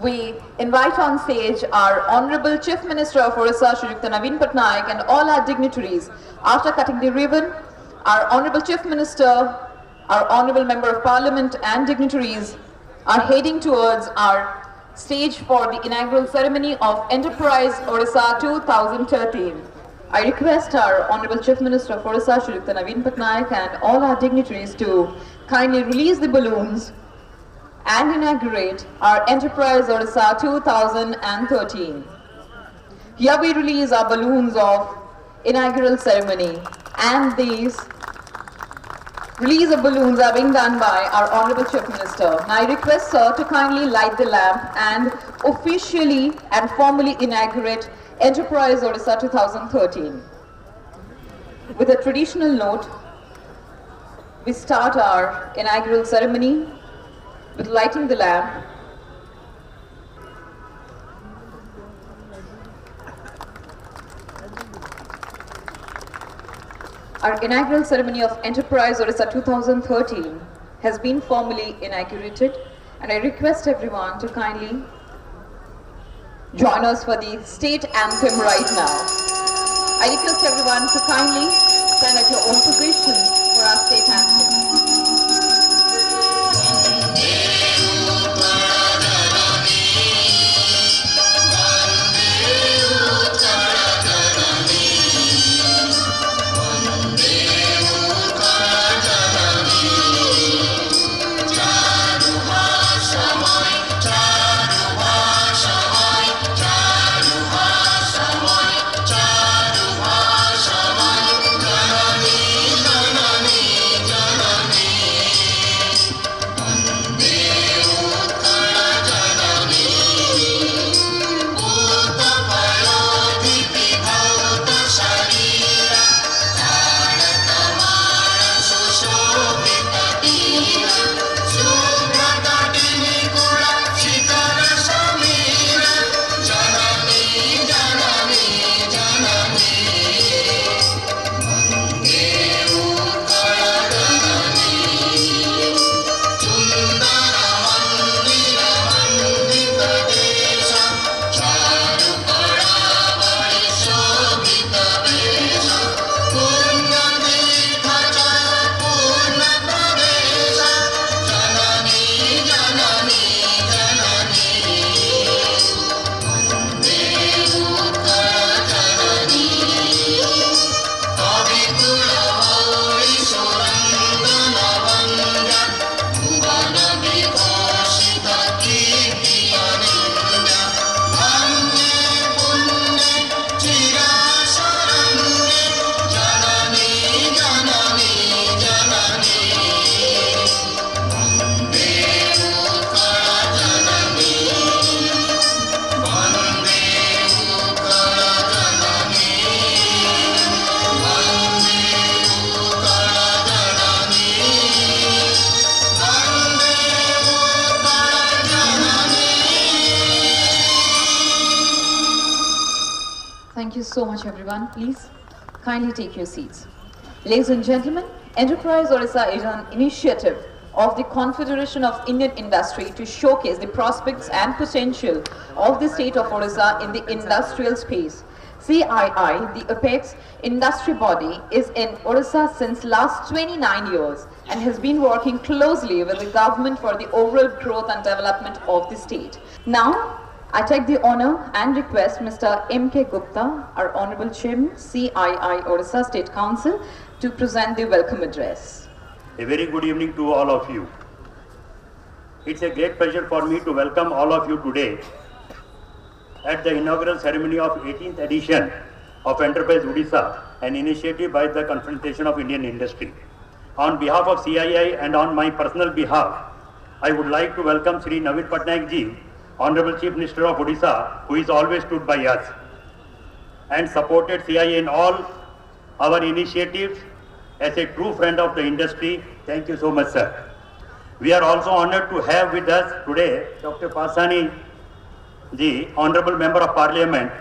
we invite on stage our Honorable Chief Minister of Odisha, Shri Naveen Patnaik, and all our dignitaries. After cutting the ribbon, our Honorable Chief Minister, our Honorable Member of Parliament and dignitaries are heading towards our stage for the inaugural ceremony of Enterprise Odisha 2013. I request our Honorable Chief Minister of Odisha, Shri Naveen Patnaik, and all our dignitaries to kindly release the balloons and inaugurate our Enterprise Odisha 2013. Here we release our balloons of inaugural ceremony, and these release of balloons are being done by our Honorable Chief Minister. I request Sir to kindly light the lamp and officially and formally inaugurate Enterprise Odisha 2013. With a traditional note, we start our inaugural ceremony with lighting the lamp. Our inaugural ceremony of Enterprise Odisha 2013 has been formally inaugurated, and I request everyone to kindly join us for the state anthem right now. I request everyone to kindly stand at your own position for our state anthem. Thank you so much, everyone. Please kindly take your seats. Ladies and gentlemen, Enterprise Odisha is an initiative of the Confederation of Indian Industry to showcase the prospects and potential of the state of Odisha in the industrial space. CII, the apex industry body, is in Odisha since last 29 years and has been working closely with the government for the overall growth and development of the state. Now, I take the honor and request Mr. M.K. Gupta, our Honorable Chairman, CII Odisha State Council, to present the welcome address. A very good evening to all of you. It's a great pleasure for me to welcome all of you today at the inaugural ceremony of 18th edition of Enterprise Odisha, an initiative by the Confederation of Indian Industry. On behalf of CII and on my personal behalf, I would like to welcome Shri Naveen Patnaik ji, Honorable Chief Minister of Odisha, who is always stood by us and supported CII in all our initiatives as a true friend of the industry. Thank you so much, sir. We are also honored to have with us today Dr. Pasani ji, Honorable Member of Parliament.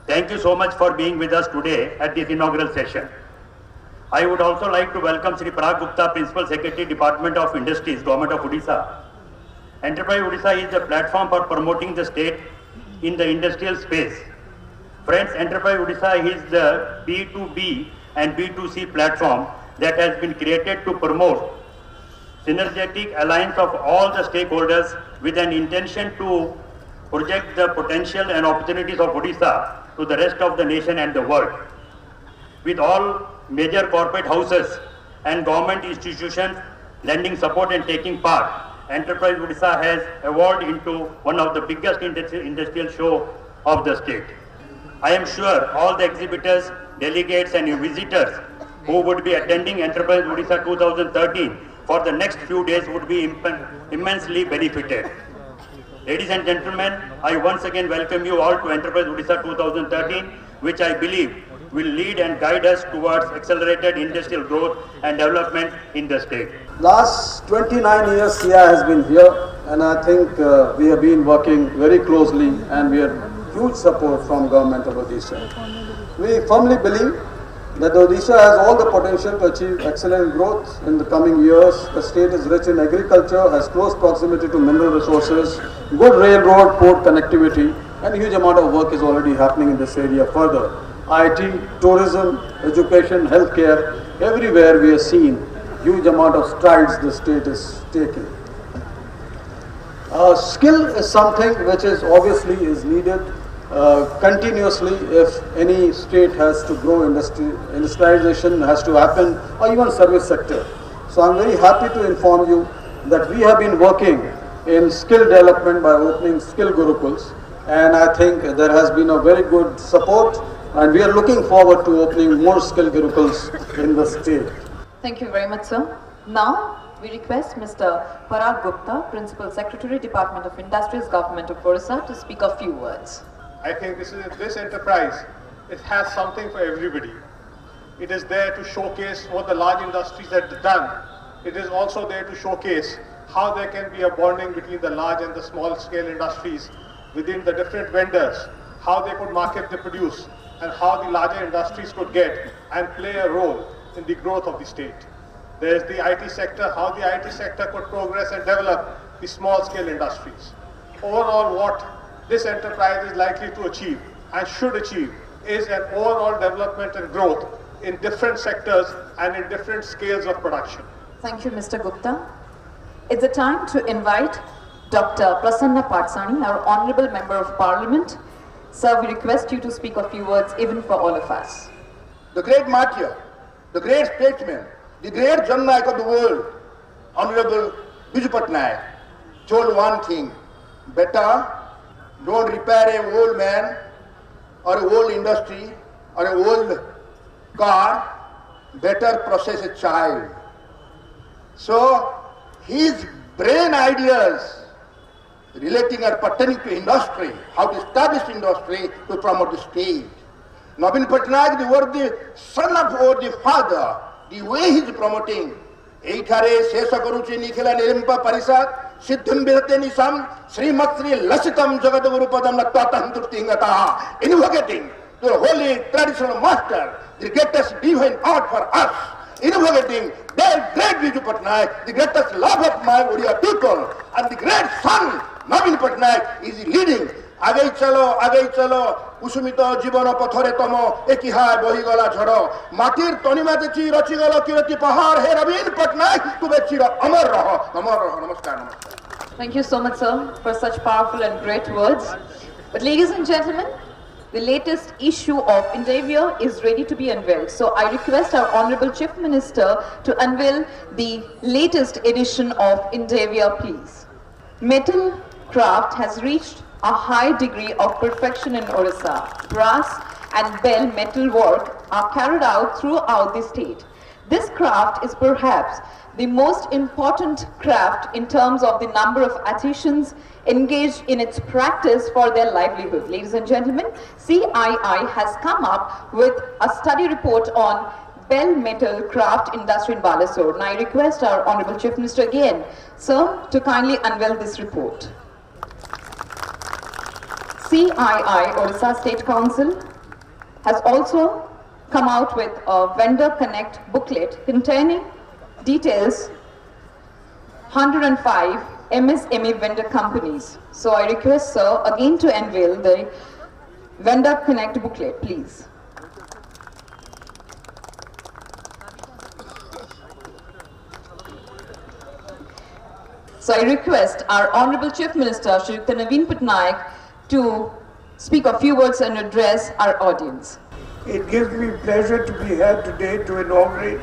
Thank you so much for being with us today at this inaugural session. I would also like to welcome Shri Parag Gupta, Principal Secretary, Department of Industries, Government of Odisha, Enterprise Odisha is the platform for promoting the state in the industrial space. Friends, Enterprise Odisha is the B2B and B2C platform that has been created to promote synergetic alliance of all the stakeholders with an intention to project the potential and opportunities of Odisha to the rest of the nation and the world. With all major corporate houses and government institutions lending support and taking part, Enterprise Odisha has evolved into one of the biggest industrial show of the state. I am sure all the exhibitors, delegates and visitors who would be attending Enterprise Odisha 2013 for the next few days would be immensely benefited. Ladies and gentlemen, I once again welcome you all to Enterprise Odisha 2013, which I believe will lead and guide us towards accelerated industrial growth and development in the state. Last 29 years CII has been here, and I think we have been working very closely, and we have huge support from government of Odisha. We firmly believe that Odisha has all the potential to achieve excellent growth in the coming years. The state is rich in agriculture, has close proximity to mineral resources, good railroad, port connectivity, and a huge amount of work is already happening in this area further. IT, tourism, education, healthcare, everywhere we have seen huge amount of strides the state is taking. Skill is something which is obviously is needed continuously if any state has to grow. Industrialization has to happen, or even service sector. So I'm very happy to inform you that we have been working in skill development by opening skill gurukuls, and I think there has been a very good support, and we are looking forward to opening more skill gurukuls in the state. Thank you very much, sir. Now, we request Mr. Parag Gupta, Principal Secretary, Department of Industries, Government of Odisha, to speak a few words. I think this enterprise, it has something for everybody. It is there to showcase what the large industries have done. It is also there to showcase how there can be a bonding between the large and the small scale industries within the different vendors, how they could market the produce, and how the larger industries could get and play a role in the growth of the state. There is the IT sector, how the IT sector could progress and develop the small scale industries. Overall, what this enterprise is likely to achieve and should achieve is an overall development and growth in different sectors and in different scales of production. Thank you, Mr. Gupta. It's the time to invite Dr. Prasanna Patsani, our Honorable Member of Parliament. Sir, we request you to speak a few words even for all of us. The great martyr, the great statesman, the great Jannaik of the world, Honorable Biju Patnaik, told one thing: better don't repair an old man or an old industry or an old car, better process a child. So his brain ideas relating or pertaining to industry, how to establish industry to promote the state. Navin Patnaik, the word the son of or the father, the way he is promoting, Eikhare Sesa Karuchi Nikhila Nirimpa Parisat, Siddhim Birate Nisam, Srimat Sri Lasitam Jagadagurupadam Natatan Turtingata, invocating the holy traditional master, the greatest divine art for us, invocating their great Biju Patnaik, the greatest love of my Odia people, and the great son, Navin Patnaik, is leading. Agei chalo, Usumito Jibano Pathore Tomo, Ekihai Bohigola Choro, Matir Tonimate Chi, Rochigolo Kirati Pahar, Herabin Patnaik, Kubechira, Amar Raho, Namaskar. Thank you so much, sir, for such powerful and great words. But ladies and gentlemen, the latest issue of Indavia is ready to be unveiled. So I request our Honorable Chief Minister to unveil the latest edition of Indavia, please. Metal craft has reached a high degree of perfection in Odisha. Brass and bell metal work are carried out throughout the state. This craft is perhaps the most important craft in terms of the number of artisans engaged in its practice for their livelihood. Ladies and gentlemen, CII has come up with a study report on bell metal craft industry in Bhubaneswar. And I request our Honorable Chief Minister again, sir, to kindly unveil this report. CII, Odisha State Council, has also come out with a Vendor Connect booklet containing details 105 MSME vendor companies. So I request Sir again to unveil the Vendor Connect booklet, please. So I request our Honorable Chief Minister, Shri Naveen Patnaik, to speak a few words and address our audience. It gives me pleasure to be here today to inaugurate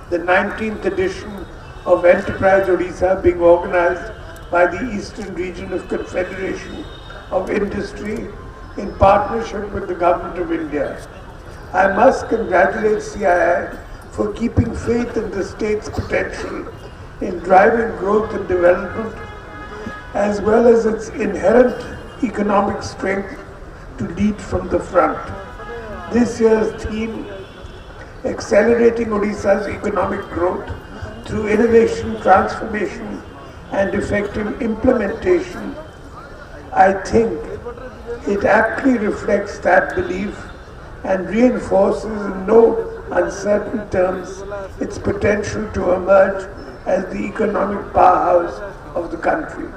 the 19th edition of Enterprise Odisha, being organized by the Eastern Region of Confederation of Industry in partnership with the Government of India. I must congratulate CII for keeping faith in the state's potential in driving growth and development, as well as its inherent economic strength to lead from the front. This year's theme, Accelerating Odisha's Economic Growth through Innovation, Transformation and Effective Implementation, I think it aptly reflects that belief and reinforces in no uncertain terms its potential to emerge as the economic powerhouse of the country.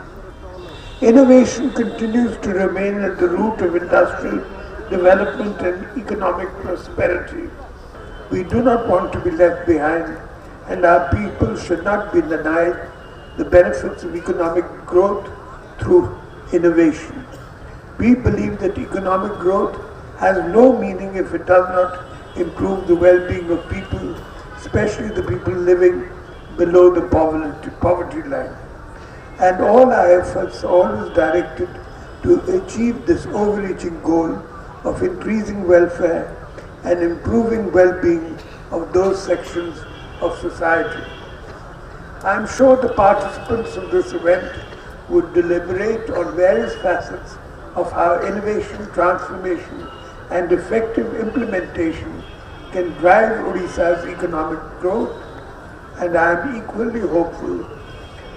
Innovation continues to remain at the root of industrial development and economic prosperity. We do not want to be left behind, and our people should not be denied the benefits of economic growth through innovation. We believe that economic growth has no meaning if it does not improve the well-being of people, especially the people living below the poverty line. And all our efforts are always directed to achieve this overreaching goal of increasing welfare and improving well-being of those sections of society. I am sure the participants of this event would deliberate on various facets of how innovation, transformation and effective implementation can drive Odisha's economic growth, and I am equally hopeful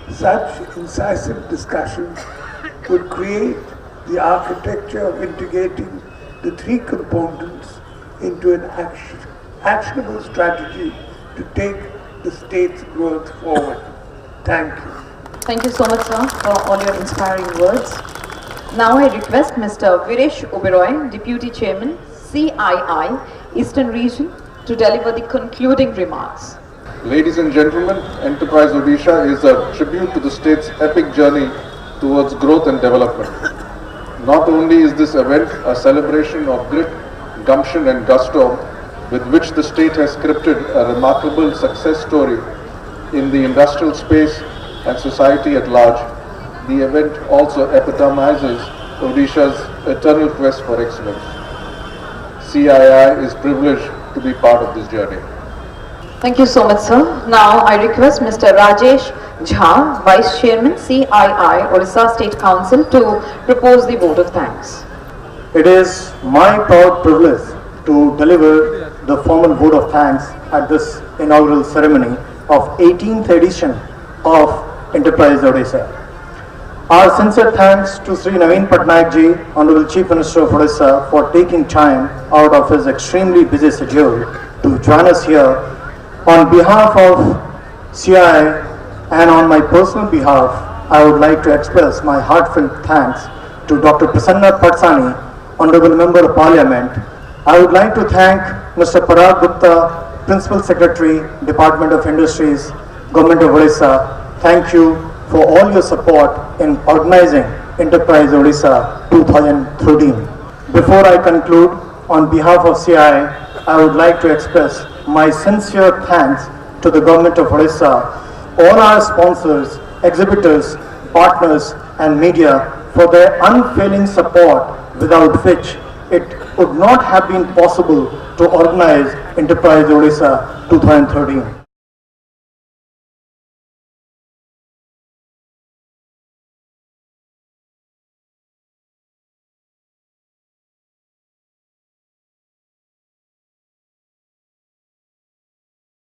such incisive discussions would create the architecture of integrating the three components into an actionable strategy to take the state's growth forward. Thank you. Thank you so much, sir, for all your inspiring words. Now I request Mr. Viresh Oberoi, Deputy Chairman, CII, Eastern Region, to deliver the concluding remarks. Ladies and gentlemen, Enterprise Odisha is a tribute to the state's epic journey towards growth and development. Not only is this event a celebration of grit, gumption and gusto with which the state has scripted a remarkable success story in the industrial space and society at large, the event also epitomizes Odisha's eternal quest for excellence. CII is privileged to be part of this journey. Thank you so much, sir. Now I request Mr. Rajesh Jha, Vice Chairman, CII, Odisha State Council, to propose the vote of thanks. It is my proud privilege to deliver the formal vote of thanks at this inaugural ceremony of 18th edition of Enterprise Odisha. Our sincere thanks to Sri Naveen Patnaik ji, Honorable Chief Minister of Odisha, for taking time out of his extremely busy schedule to join us here. On behalf of CII and on my personal behalf, I would like to express my heartfelt thanks to Dr. Prasanna Patsani, Honorable Member of Parliament. I would like to thank Mr. Parag Gupta, Principal Secretary, Department of Industries, Government of Odisha. Thank you for all your support in organizing Enterprise Odisha 2013. Before I conclude, on behalf of CII, I would like to express my sincere thanks to the Government of Odisha, all our sponsors, exhibitors, partners and media for their unfailing support, without which it would not have been possible to organize Enterprise Odisha 2013.